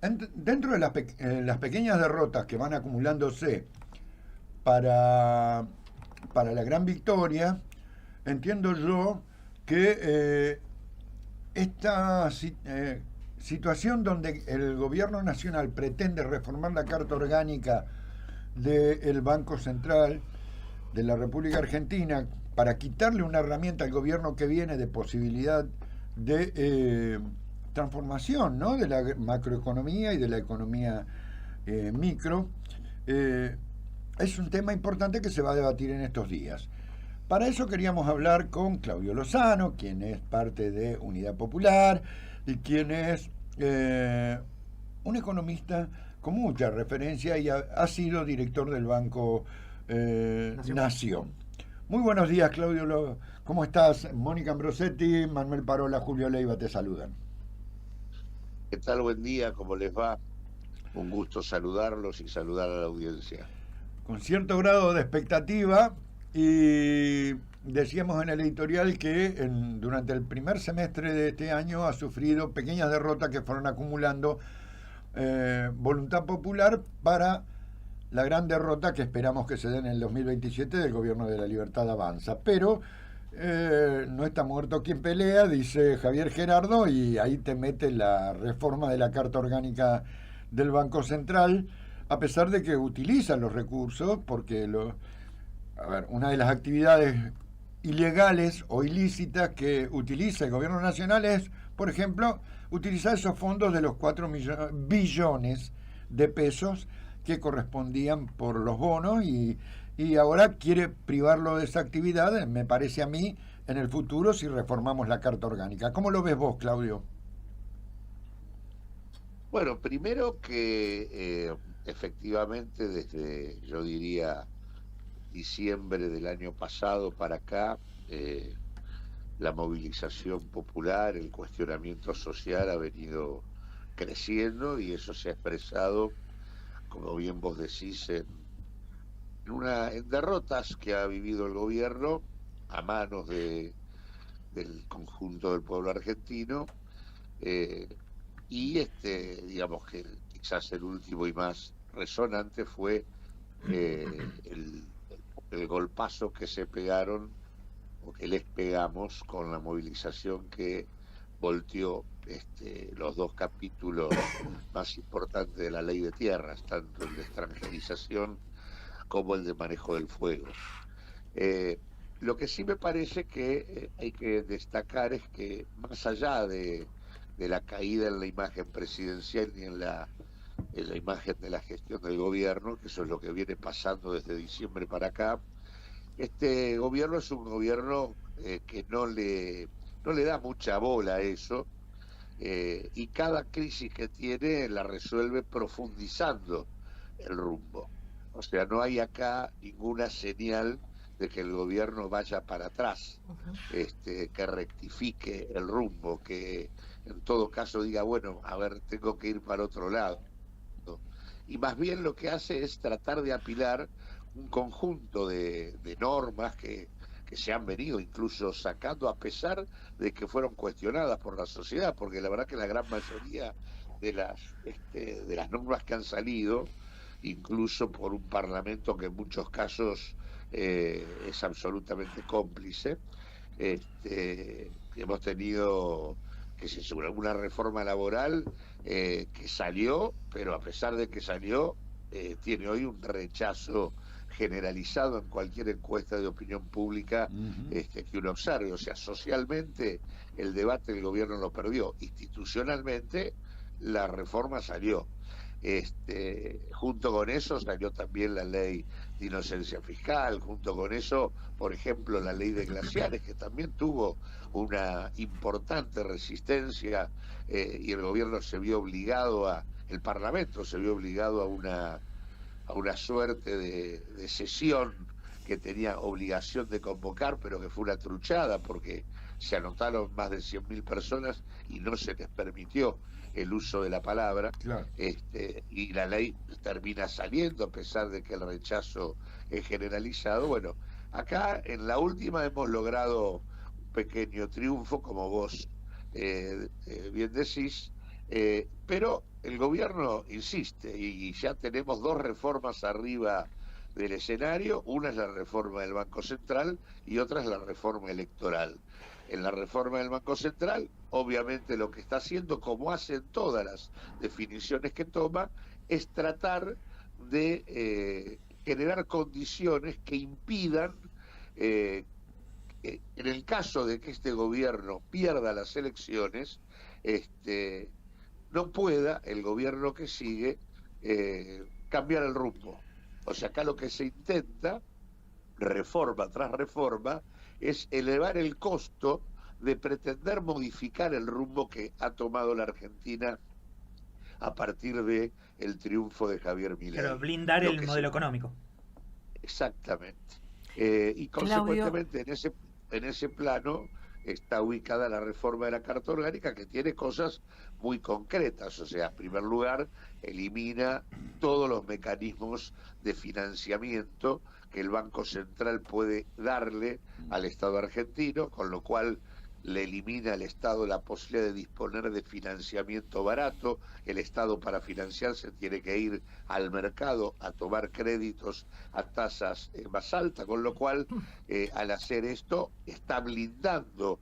Dentro de las pequeñas derrotas que van acumulándose para, para la gran victoria, entiendo yo que esta situación donde el gobierno nacional pretende reformar la Carta Orgánica del Banco Central de la República Argentina para quitarle una herramienta al gobierno que viene de posibilidad de transformación, ¿no?, de la macroeconomía y de la economía micro, eh, es un tema importante que se va a debatir en estos días. Para eso queríamos hablar con Claudio Lozano, quien es parte de Unidad Popular y quien es un economista con mucha referencia y ha sido director del Banco Nación. Nación. Muy buenos días, Claudio. ¿Cómo estás? Mónica Ambrosetti, Manuel Parola, Julio Leiva te saludan. ¿Qué tal? Buen día, ¿cómo les va? Un gusto saludarlos y saludar a la audiencia. Con cierto grado de expectativa, y decíamos en el editorial que durante el primer semestre de este año ha sufrido pequeñas derrotas que fueron acumulando voluntad popular para la gran derrota que esperamos que se dé en el 2027 del gobierno de la Libertad Avanza. Pero no está muerto quien pelea, dice Javier Gerardo, y ahí te mete la reforma de la Carta Orgánica del Banco Central, a pesar de que utilizan los recursos, porque a ver, una de las actividades ilegales o ilícitas que utiliza el gobierno nacional es, por ejemplo, utilizar esos fondos de los 4 billones de pesos que correspondían por los bonos, y ahora quiere privarlo de esa actividad, me parece a mí, en el futuro si reformamos la Carta Orgánica. ¿Cómo lo ves vos, Claudio? Bueno, primero que efectivamente desde, yo diría, diciembre del año pasado para acá, la movilización popular, el cuestionamiento social ha venido creciendo y eso se ha expresado, como bien vos decís, en derrotas que ha vivido el gobierno a manos del conjunto del pueblo argentino. eh, Y digamos que quizás el último y más resonante fue el golpazo que se pegaron o que les pegamos con la movilización que volteó los dos capítulos más importantes de la ley de tierras, tanto el de extranjerización como el de manejo del fuego. Eh, lo que sí me parece que hay que destacar es que más allá de la caída en la imagen presidencial y en la imagen de la gestión del gobierno, que eso es lo que viene pasando desde diciembre para acá, este gobierno es un gobierno que no le da mucha bola a eso, y cada crisis que tiene la resuelve profundizando el rumbo. O sea, no hay acá ninguna señal de que el gobierno vaya para atrás, que rectifique el rumbo, que en todo caso diga, bueno, a ver, tengo que ir para otro lado. Y más bien lo que hace es tratar de apilar un conjunto de normas que se han venido incluso sacando a pesar de que fueron cuestionadas por la sociedad, porque la verdad que la gran mayoría de las normas que han salido, incluso por un parlamento que en muchos casos es absolutamente cómplice, hemos tenido, qué sé yo, una reforma laboral que salió, pero a pesar de que salió, tiene hoy un rechazo generalizado en cualquier encuesta de opinión pública Uh -huh. que uno observe. O sea, socialmente el debate el gobierno lo perdió, institucionalmente la reforma salió. Junto con eso salió también la ley de inocencia fiscal, junto con eso, por ejemplo, la ley de glaciares, que también tuvo una importante resistencia, y el gobierno se vio obligado el Parlamento se vio obligado a una suerte de sesión que tenía obligación de convocar, pero que fue una truchada porque se anotaron más de 100.000 personas y no se les permitió el uso de la palabra, Claro. y la ley termina saliendo a pesar de que el rechazo es generalizado. Bueno, acá en la última hemos logrado un pequeño triunfo, como vos bien decís, pero el gobierno insiste y ya tenemos dos reformas arriba del escenario. Una es la reforma del Banco Central y otra es la reforma electoral. En la reforma del Banco Central, obviamente lo que está haciendo, como hacen todas las definiciones que toma, es tratar de generar condiciones que impidan, en el caso de que este gobierno pierda las elecciones, no pueda el gobierno que sigue cambiar el rumbo. O sea, acá lo que se intenta, reforma tras reforma, es elevar el costo de pretender modificar el rumbo que ha tomado la Argentina a partir de el triunfo de Javier Milei. Pero blindar el modelo económico. Exactamente. Y Claudio, consecuentemente en ese plano está ubicada la reforma de la Carta Orgánica, que tiene cosas muy concretas. O sea, en primer lugar, elimina todos los mecanismos de financiamiento que el Banco Central puede darle al Estado argentino, con lo cual le elimina al Estado la posibilidad de disponer de financiamiento barato. El Estado, para financiarse, tiene que ir al mercado a tomar créditos a tasas más altas, con lo cual al hacer esto está blindando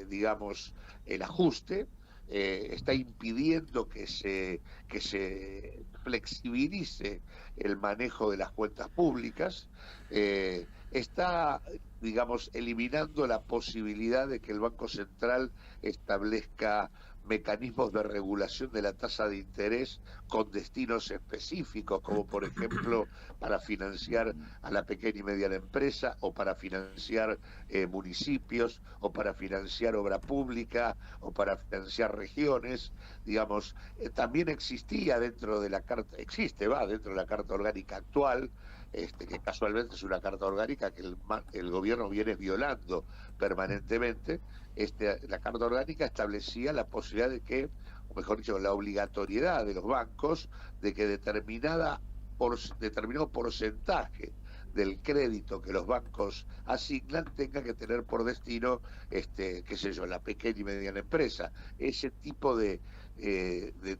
digamos, el ajuste, está impidiendo que se flexibilice el manejo de las cuentas públicas, está, digamos, eliminando la posibilidad de que el Banco Central establezca mecanismos de regulación de la tasa de interés con destinos específicos, como por ejemplo para financiar a la pequeña y mediana empresa, o para financiar municipios, o para financiar obra pública, o para financiar regiones. Digamos, también existía dentro de la carta, dentro de la Carta Orgánica actual, que casualmente es una carta orgánica que el gobierno viene violando permanentemente. La Carta Orgánica establecía la posibilidad de que, o mejor dicho, la obligatoriedad de los bancos de que determinado porcentaje del crédito que los bancos asignan tenga que tener por destino, qué sé yo, la pequeña y mediana empresa. Ese tipo de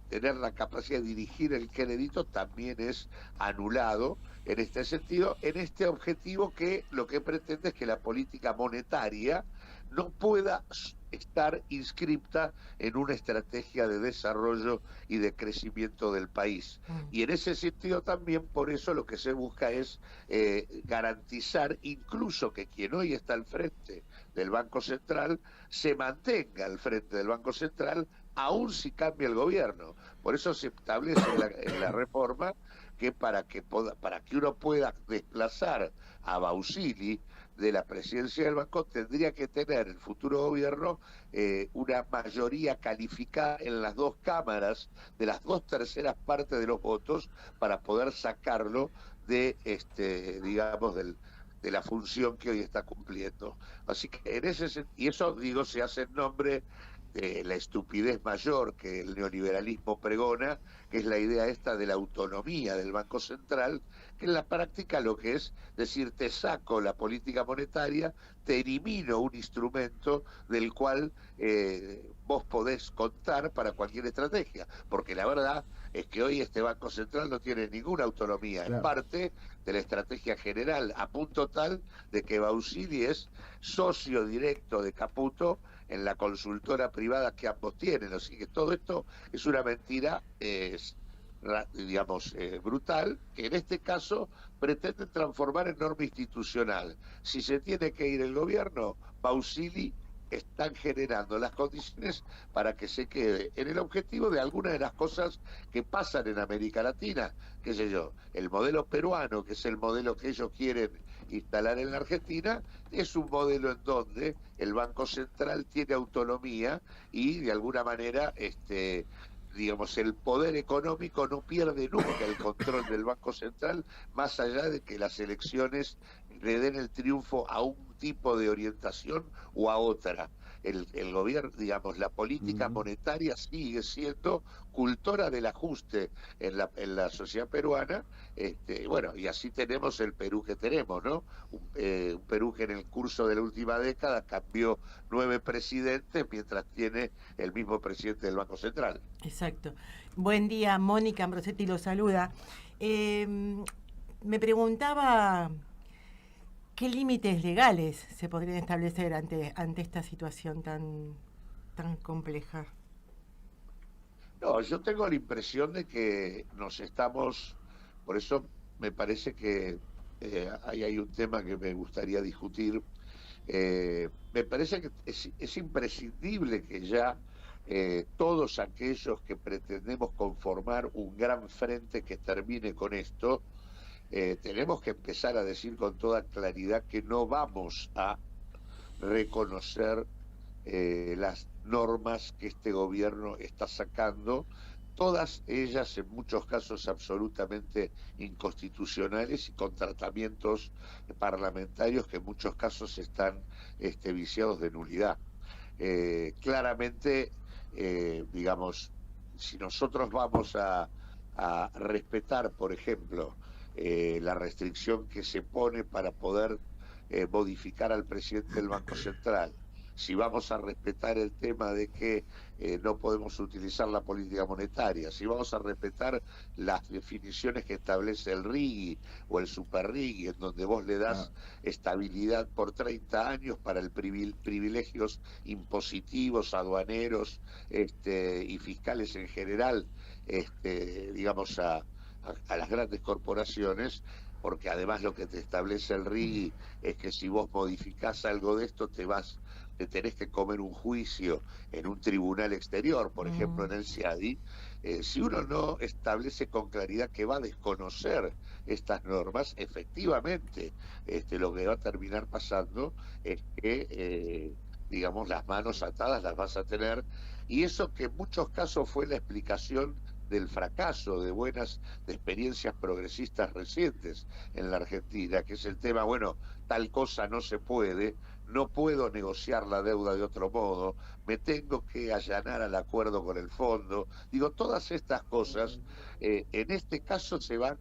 tener la capacidad de dirigir el crédito también es anulado en este sentido, en este objetivo que lo que pretende es que la política monetaria no pueda estar inscripta en una estrategia de desarrollo y de crecimiento del país. Y en ese sentido también, por eso lo que se busca es garantizar incluso que quien hoy está al frente del Banco Central se mantenga al frente del Banco Central, aun si cambia el gobierno. Por eso se establece en la reforma que para que uno pueda desplazar a Bausili de la presidencia del banco, tendría que tener el futuro gobierno una mayoría calificada en las dos cámaras, de las 2/3 partes de los votos, para poder sacarlo de, digamos, de la función que hoy está cumpliendo. Así que y eso, digo, se hace en nombre de la estupidez mayor que el neoliberalismo pregona, que es la idea esta de la autonomía del Banco Central, que en la práctica lo que es decir, te saco la política monetaria, te elimino un instrumento del cual vos podés contar para cualquier estrategia, porque la verdad es que hoy este Banco Central no tiene ninguna autonomía, claro, en parte de la estrategia general, a punto tal de que Bausili es socio directo de Caputo en la consultora privada que ambos tienen. Así que todo esto es una mentira, digamos, brutal, que en este caso pretende transformar en norma institucional. Si se tiene que ir el gobierno, Bausili están generando las condiciones para que se quede en el objetivo de algunas de las cosas que pasan en América Latina, qué sé yo, el modelo peruano, que es el modelo que ellos quieren instalar en la Argentina, es un modelo en donde el Banco Central tiene autonomía y de alguna manera digamos, el poder económico no pierde nunca el control del Banco Central, más allá de que las elecciones le den el triunfo a un tipo de orientación o a otra. el gobierno, digamos, la política monetaria sigue siendo cultora del ajuste en la sociedad peruana. Bueno, y así tenemos el Perú que tenemos, ¿no? Un Perú que en el curso de la última década cambió 9 presidentes, mientras tiene el mismo presidente del Banco Central. Exacto. Buen día, Mónica Ambrosetti lo saluda. Me preguntaba qué límites legales se podrían establecer ante esta situación tan compleja. No, yo tengo la impresión de que nos estamos, por eso me parece que ahí hay un tema que me gustaría discutir. Me parece que es imprescindible que ya todos aquellos que pretendemos conformar un gran frente que termine con esto, tenemos que empezar a decir con toda claridad que no vamos a reconocer las normas que este gobierno está sacando, todas ellas en muchos casos absolutamente inconstitucionales y con tratamientos parlamentarios que en muchos casos están viciados de nulidad. Claramente, digamos, si nosotros vamos a respetar, por ejemplo, la restricción que se pone para poder modificar al presidente del Banco Central, si vamos a respetar el tema de que no podemos utilizar la política monetaria, si vamos a respetar las definiciones que establece el RIGI o el Super RIGI, en donde vos le das estabilidad por 30 años para el privilegios impositivos, aduaneros y fiscales en general, digamos, a las grandes corporaciones, porque además lo que te establece el RIGI es que si vos modificás algo de esto te tenés que comer un juicio en un tribunal exterior, por ejemplo en el CIADI. Si uno no establece con claridad que va a desconocer estas normas, efectivamente lo que va a terminar pasando es que digamos, las manos atadas las vas a tener, y eso que en muchos casos fue la explicación del fracaso de experiencias progresistas recientes en la Argentina, que es el tema, bueno, tal cosa no se puede, no puedo negociar la deuda de otro modo, me tengo que allanar al acuerdo con el fondo. Digo, todas estas cosas en este caso se van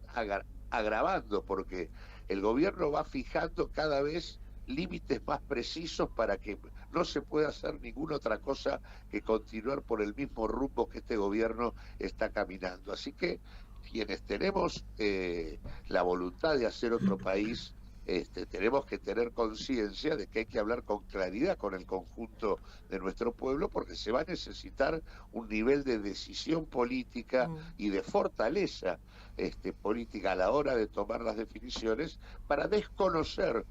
agravando, porque el gobierno va fijando cada vez límites más precisos para que no se pueda hacer ninguna otra cosa que continuar por el mismo rumbo que este gobierno está caminando. Así que quienes tenemos la voluntad de hacer otro país, tenemos que tener conciencia de que hay que hablar con claridad con el conjunto de nuestro pueblo, porque se va a necesitar un nivel de decisión política y de fortaleza política a la hora de tomar las definiciones para desconocer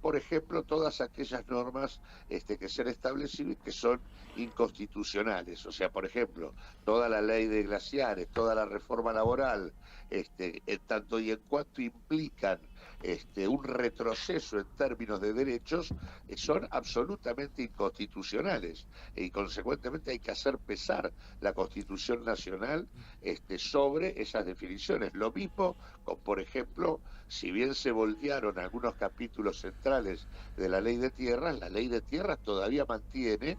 por ejemplo, todas aquellas normas que se han establecido y que son inconstitucionales. O sea, por ejemplo, toda la ley de glaciares, toda la reforma laboral, en tanto y en cuanto implican un retroceso en términos de derechos, son absolutamente inconstitucionales, y consecuentemente hay que hacer pesar la Constitución Nacional sobre esas definiciones. Lo mismo con, por ejemplo, si bien se voltearon algunos capítulos centrales de la ley de tierras todavía mantiene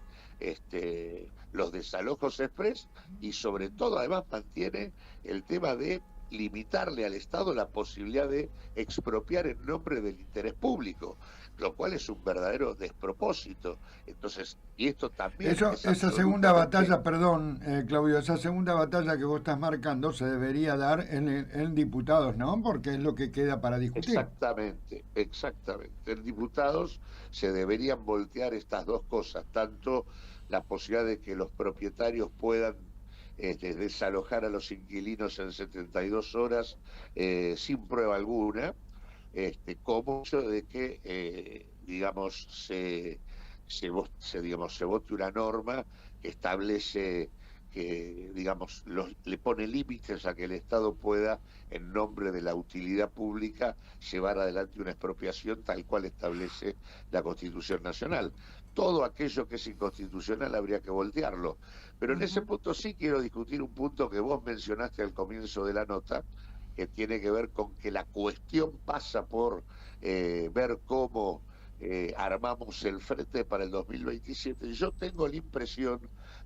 los desalojos express, y sobre todo además mantiene el tema de limitarle al Estado la posibilidad de expropiar en nombre del interés público, lo cual es un verdadero despropósito. Entonces, y esto también... Esa segunda batalla, perdón, Claudio, esa segunda batalla que vos estás marcando se debería dar en diputados, ¿no? Porque es lo que queda para discutir. Exactamente. En diputados se deberían voltear estas dos cosas, tanto la posibilidad de que los propietarios puedan desalojar a los inquilinos en 72 horas sin prueba alguna, como hecho de que digamos se vote una norma que establece que, digamos, le pone límites a que el Estado pueda, en nombre de la utilidad pública, llevar adelante una expropiación tal cual establece la Constitución Nacional. Todo aquello que es inconstitucional habría que voltearlo. Pero en ese punto sí quiero discutir un punto que vos mencionaste al comienzo de la nota, que tiene que ver con que la cuestión pasa por ver cómo armamos el frente para el 2027. Yo tengo la impresión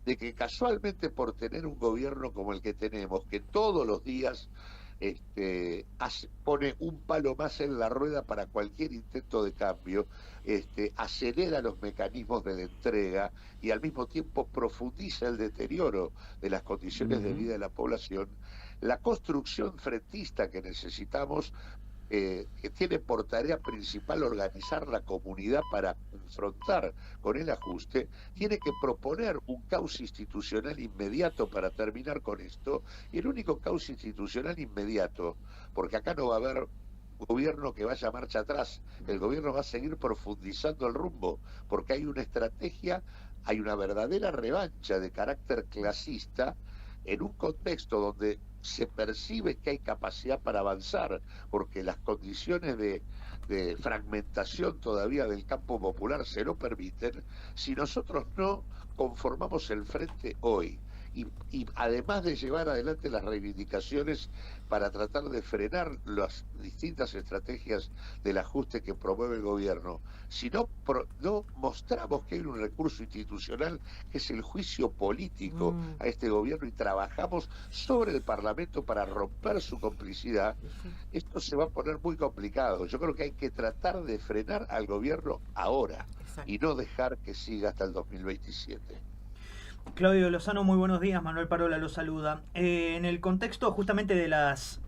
de que casualmente por tener un gobierno como el que tenemos, que todos los días pone un palo más en la rueda para cualquier intento de cambio, acelera los mecanismos de la entrega y al mismo tiempo profundiza el deterioro de las condiciones de vida de la población, la construcción frentista que necesitamos, que tiene por tarea principal organizar la comunidad para confrontar con el ajuste, tiene que proponer un cauce institucional inmediato para terminar con esto, y el único cauce institucional inmediato, porque acá no va a haber gobierno que vaya marcha atrás, el gobierno va a seguir profundizando el rumbo, porque hay una estrategia, hay una verdadera revancha de carácter clasista en un contexto donde se percibe que hay capacidad para avanzar, porque las condiciones de fragmentación todavía del campo popular se lo permiten, si nosotros no conformamos el frente hoy. Y además de llevar adelante las reivindicaciones para tratar de frenar las distintas estrategias del ajuste que promueve el gobierno, si no mostramos que hay un recurso institucional que es el juicio político a este gobierno y trabajamos sobre el Parlamento para romper su complicidad, esto se va a poner muy complicado. Yo creo que hay que tratar de frenar al gobierno ahora y no dejar que siga hasta el 2027. Claudio Lozano, muy buenos días. Manuel Parola lo saluda. En el contexto justamente de las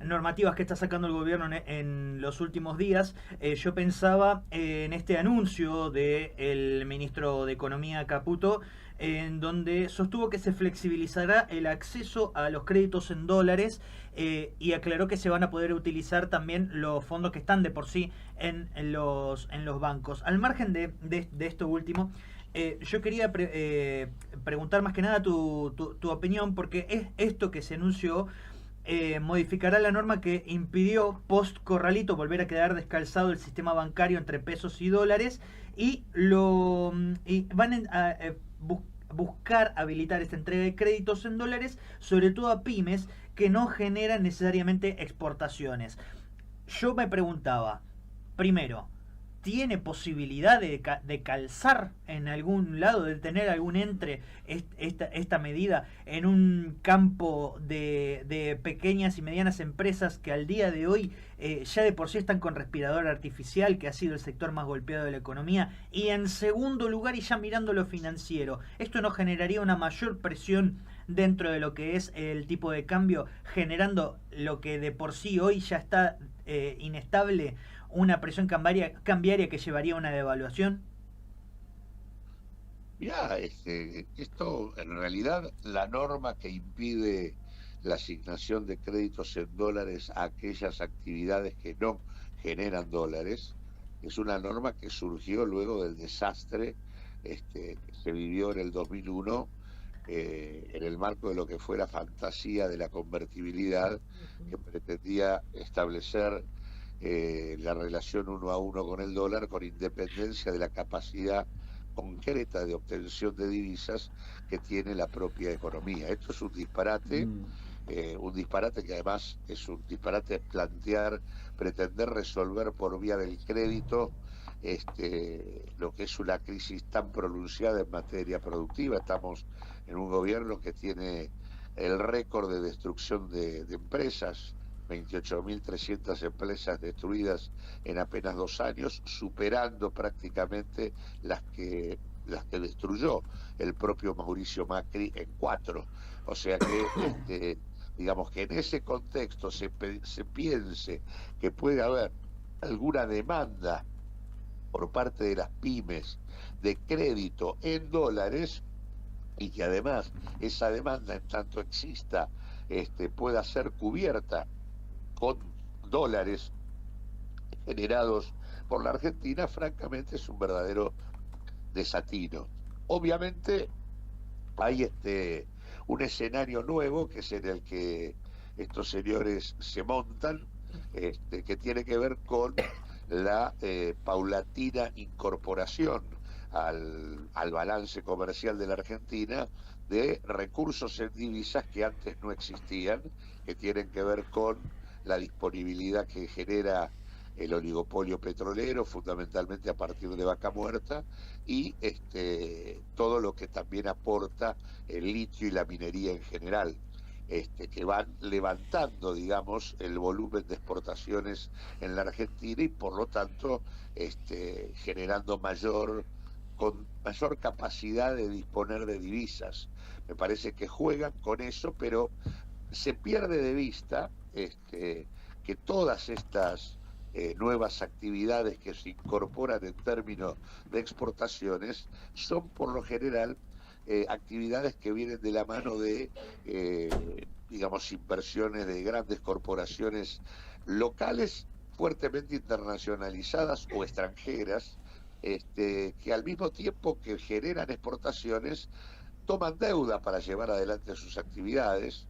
normativas que está sacando el gobierno en los últimos días, yo pensaba en este anuncio del ministro de Economía, Caputo, en donde sostuvo que se flexibilizará el acceso a los créditos en dólares y aclaró que se van a poder utilizar también los fondos que están de por sí en los bancos. Al margen de esto último, yo quería preguntar más que nada tu opinión, porque es esto que se anunció modificará la norma que impidió post-Corralito volver a quedar descalzado el sistema bancario entre pesos y dólares y van a buscar habilitar esta entrega de créditos en dólares, sobre todo a pymes que no generan necesariamente exportaciones. Yo me preguntaba, primero, ¿tiene posibilidad de calzar en algún lado, de tener algún entre esta medida en un campo de pequeñas y medianas empresas que al día de hoy ya de por sí están con respirador artificial, que ha sido el sector más golpeado de la economía? Y en segundo lugar, y ya mirando lo financiero, ¿esto no generaría una mayor presión dentro de lo que es el tipo de cambio, generando lo que de por sí hoy ya está inestable, una presión cambiaria que llevaría a una devaluación? Ya, esto en realidad, la norma que impide la asignación de créditos en dólares a aquellas actividades que no generan dólares, es una norma que surgió luego del desastre que se vivió en el 2001, en el marco de lo que fue la fantasía de la convertibilidad, que pretendía establecer la relación 1 a 1 con el dólar, con independencia de la capacidad concreta de obtención de divisas que tiene la propia economía. Esto es un disparate que además es un disparate pretender resolver por vía del crédito lo que es una crisis tan pronunciada en materia productiva. Estamos en un gobierno que tiene el récord de destrucción de empresas, 28.300 empresas destruidas en apenas 2 años, superando prácticamente las que destruyó el propio Mauricio Macri en 4. O sea que, digamos que en ese contexto se piense que puede haber alguna demanda por parte de las pymes de crédito en dólares, y que además esa demanda, en tanto exista, pueda ser cubierta con dólares generados por la Argentina, francamente es un verdadero desatino. Obviamente hay un escenario nuevo, que es en el que estos señores se montan, que tiene que ver con la paulatina incorporación al balance comercial de la Argentina de recursos en divisas que antes no existían, que tienen que ver con la disponibilidad que genera el oligopolio petrolero, fundamentalmente a partir de Vaca Muerta, y todo lo que también aporta el litio y la minería en general. Que van levantando, digamos, el volumen de exportaciones en la Argentina y por lo tanto generando con mayor capacidad de disponer de divisas. Me parece que juegan con eso, pero se pierde de vista que todas estas nuevas actividades que se incorporan en términos de exportaciones son por lo general actividades que vienen de la mano de, digamos, inversiones de grandes corporaciones locales fuertemente internacionalizadas o extranjeras, que al mismo tiempo que generan exportaciones, toman deuda para llevar adelante sus actividades,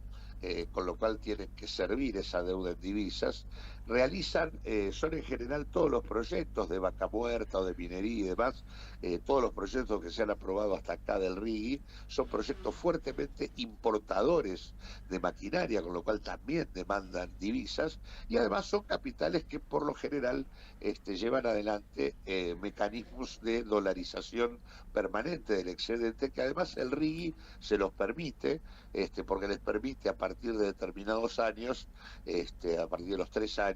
con lo cual tienen que servir esa deuda en divisas, realizan, son en general todos los proyectos de Vaca Muerta o de minería y demás, todos los proyectos que se han aprobado hasta acá del RIGI, son proyectos fuertemente importadores de maquinaria, con lo cual también demandan divisas, y además son capitales que por lo general llevan adelante mecanismos de dolarización permanente del excedente, que además el RIGI se los permite, porque les permite a partir de determinados años, a partir de los 3 años,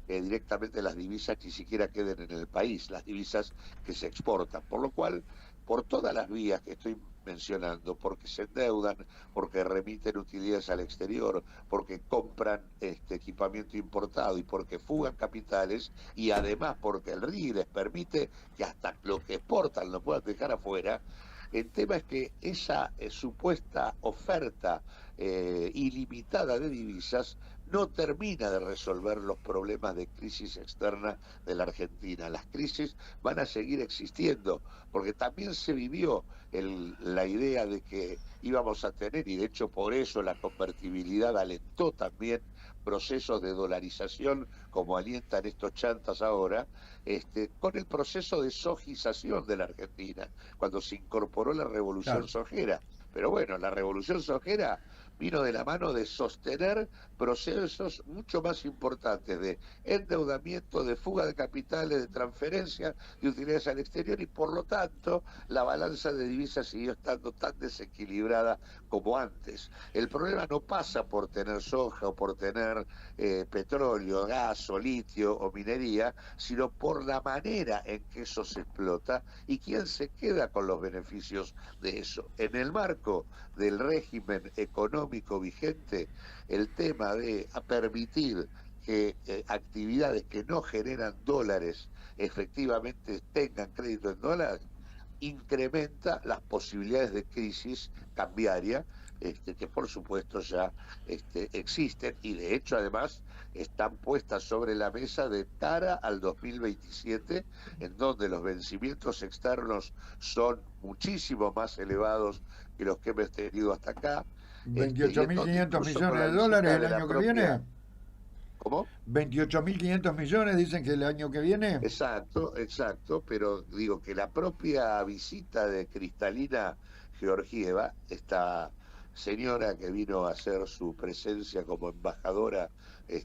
directamente las divisas ni siquiera queden en el país, las divisas que se exportan, por lo cual, por todas las vías que estoy mencionando, porque se endeudan, porque remiten utilidades al exterior, porque compran equipamiento importado y porque fugan capitales, y además porque el RIGI les permite que hasta lo que exportan lo puedan dejar afuera. El tema es que esa supuesta oferta ilimitada de divisas no termina de resolver los problemas de crisis externa de la Argentina. Las crisis van a seguir existiendo, porque también se vivió la idea de que íbamos a tener, y de hecho por eso la convertibilidad alentó también procesos de dolarización, como alientan estos chantas ahora, con el proceso de sojización de la Argentina, cuando se incorporó la revolución sojera. Pero bueno, la revolución sojera vino de la mano de sostener procesos mucho más importantes de endeudamiento, de fuga de capitales, de transferencia de utilidades al exterior, y por lo tanto la balanza de divisas siguió estando tan desequilibrada como antes. El problema no pasa por tener soja o por tener petróleo, gas o litio o minería, sino por la manera en que eso se explota y quién se queda con los beneficios de eso. En el marco del régimen económico vigente, el tema de permitir que actividades que no generan dólares efectivamente tengan crédito en dólares, incrementa las posibilidades de crisis cambiaria, que por supuesto ya existen, y de hecho además están puestas sobre la mesa de cara al 2027, en donde los vencimientos externos son muchísimo más elevados que los que hemos tenido hasta acá. 28.500 millones de dólares el año que viene. ¿Cómo? 28.500 millones dicen que el año que viene. Exacto, pero digo que la propia visita de Kristalina Georgieva, esta señora que vino a hacer su presencia como embajadora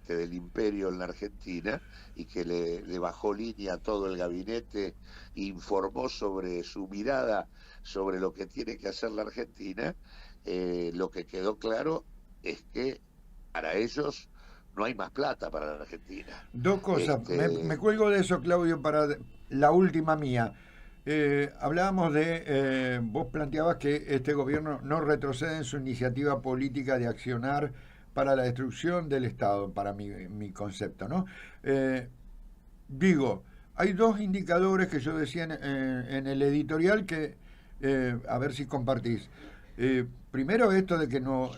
del imperio en la Argentina, y que le bajó línea a todo el gabinete, informó sobre su mirada sobre lo que tiene que hacer la Argentina, lo que quedó claro es que para ellos no hay más plata para la Argentina. Dos cosas, me cuelgo de eso, Claudio, para la última mía. Hablábamos de, vos planteabas que este gobierno no retrocede en su iniciativa política de accionar para la destrucción del Estado, para mi concepto, ¿no? Digo, hay dos indicadores que yo decía en el editorial que, a ver si compartís. Primero, esto de que no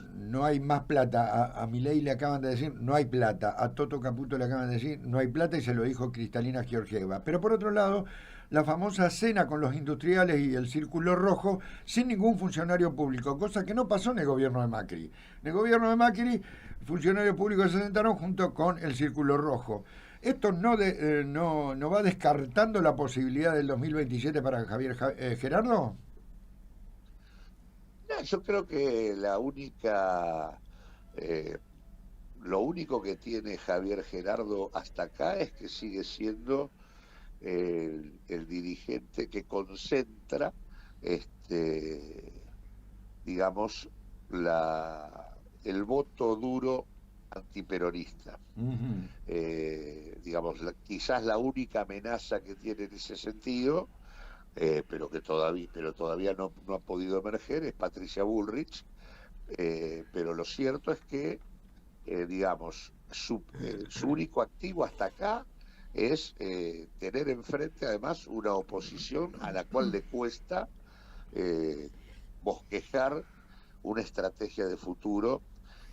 hay más plata. A Milei le acaban de decir no hay plata. A Toto Caputo le acaban de decir no hay plata, y se lo dijo Kristalina Georgieva. Pero por otro lado, la famosa cena con los industriales y el Círculo Rojo sin ningún funcionario público, cosa que no pasó en el gobierno de Macri. En el gobierno de Macri, funcionarios públicos se sentaron junto con el Círculo Rojo. ¿Esto no va descartando la posibilidad del 2027 para Javier Gerardo? No, yo creo que la única lo único que tiene Javier Gerardo hasta acá es que sigue siendo el dirigente que concentra, digamos, el voto duro antiperonista. Digamos, quizás la única amenaza que tiene en ese sentido, pero todavía no ha podido emerger, es Patricia Bullrich. Pero lo cierto es que, digamos, su único activo hasta acá es tener enfrente además una oposición a la cual le cuesta bosquejar una estrategia de futuro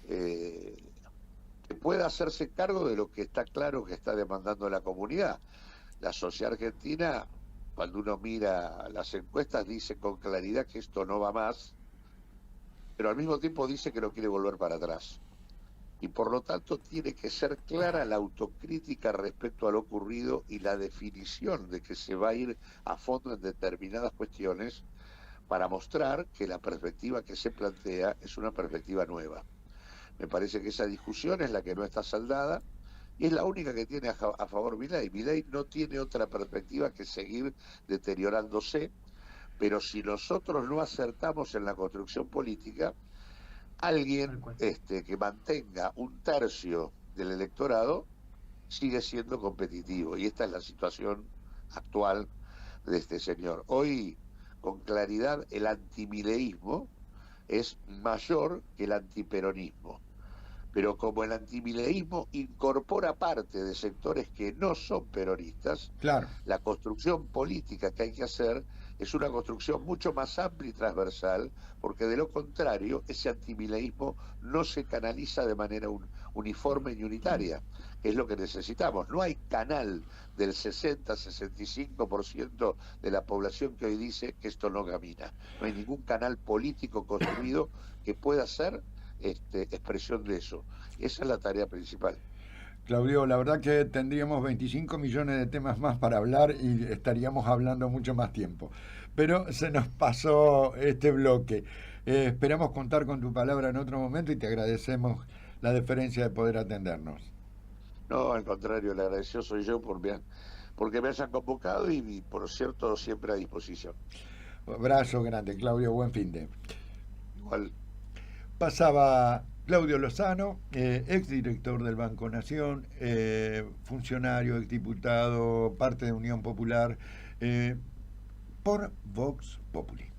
que pueda hacerse cargo de lo que está claro que está demandando la comunidad. La sociedad argentina, cuando uno mira las encuestas, dice con claridad que esto no va más, pero al mismo tiempo dice que no quiere volver para atrás. Y por lo tanto tiene que ser clara la autocrítica respecto a lo ocurrido y la definición de que se va a ir a fondo en determinadas cuestiones para mostrar que la perspectiva que se plantea es una perspectiva nueva. Me parece que esa discusión es la que no está saldada y es la única que tiene a favor Milei. Milei no tiene otra perspectiva que seguir deteriorándose, pero si nosotros no acertamos en la construcción política, alguien que mantenga un tercio del electorado sigue siendo competitivo, y esta es la situación actual de este señor. Hoy, con claridad, el antimileísmo es mayor que el antiperonismo, pero como el antimileísmo incorpora parte de sectores que no son peronistas, claro, la construcción política que hay que hacer es una construcción mucho más amplia y transversal, porque de lo contrario ese antimileísmo no se canaliza de manera uniforme ni unitaria, que es lo que necesitamos. No hay canal del 60-65% de la población que hoy dice que esto no camina. No hay ningún canal político construido que pueda ser expresión de eso. Esa es la tarea principal. Claudio, la verdad que tendríamos 25 millones de temas más para hablar y estaríamos hablando mucho más tiempo. Pero se nos pasó este bloque. Esperamos contar con tu palabra en otro momento y te agradecemos la deferencia de poder atendernos. No, al contrario, le agradecido soy yo porque me hayan convocado y por cierto, siempre a disposición. Abrazo grande, Claudio, buen fin de. Igual. Pasaba Claudio Lozano, exdirector del Banco Nación, funcionario, exdiputado, parte de Unión Popular, por Vox Populi.